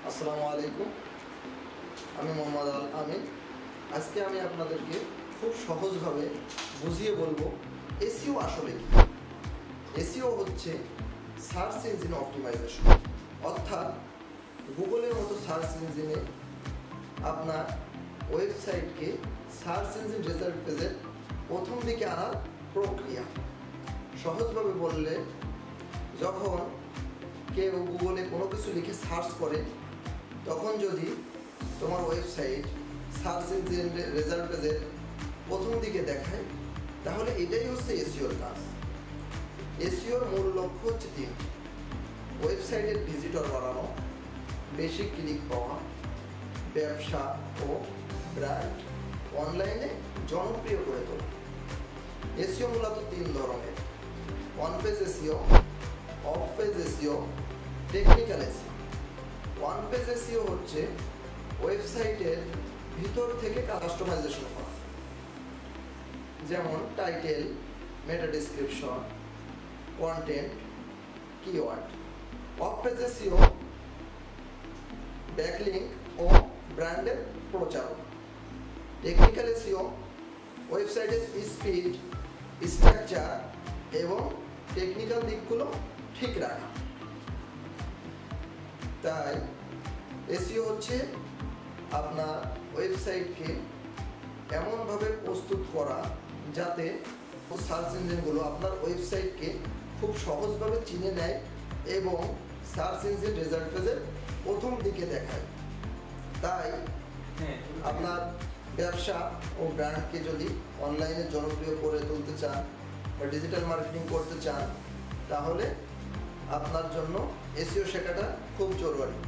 আসসালামু আলাইকুম, আমি মোহাম্মদ আল আমিন। আজকে আমি আপনাদেরকে খুব সহজভাবে বুঝিয়ে বলবো এসইও আসলে কি। এসইও হচ্ছে সার্চ ইঞ্জিন অপটিমাইজেশন, অর্থাৎ গুগলের মতো সার্চ ইঞ্জিনে আপনার ওয়েবসাইটকে সার্চ ইঞ্জিন রেজাল্ট পেজের প্রথম দিকে আনার প্রক্রিয়া। সহজভাবে বললে, যখন কেউ গুগলে কোনো কিছু লিখে সার্চ করে, তখন যদি তোমার ওয়েবসাইট সার্চ ইঞ্জিন রেজাল্ট পেজের প্রথম দিকে দেখায়, তাহলে এটাই হচ্ছে এসইওর কাজ। এসইওর মূল লক্ষ্য হচ্ছে তিনটি: ওয়েবসাইটের ভিজিটর বাড়ানো, বেশি ক্লিক পাওয়া, ব্যবসা ও ব্র্যান্ড অনলাইনে জনপ্রিয় করে তোলা। এসইও মূলত তিন ধরনের: on page SEO, off page SEO, technical SEO. On page SEO হচ্ছে ওয়েবসাইটের ভিতর থেকে কাস্টমাইজেশন করা, যেমন title, meta description, content, keyword. Off page SEO backlink ও ব্র্যান্ডের প্রচারণা। টেকনিক্যাল এসইও ওয়েবসাইটের স্পিড, স্ট্রাকচার এবং টেকনিক্যাল দিকগুলো ঠিক রাখা। তাই এসইও হচ্ছে আপনার ওয়েবসাইটকে এমনভাবে প্রস্তুত করা যাতে সার্চ ইঞ্জিনগুলো আপনার ওয়েবসাইটকে খুব সহজভাবে চিনে নেয় এবং সার্চ ইঞ্জিন রেজাল্ট পেজের প্রথম দিকে দেখায়। তাই আপনার ব্যবসা ও ব্র্যান্ডকে যদি অনলাইনে জনপ্রিয় করে তুলতে চান বা ডিজিটাল মার্কেটিং করতে চান, তাহলে আপনার জন্য এসইও শেখাটা খুব জরুরি।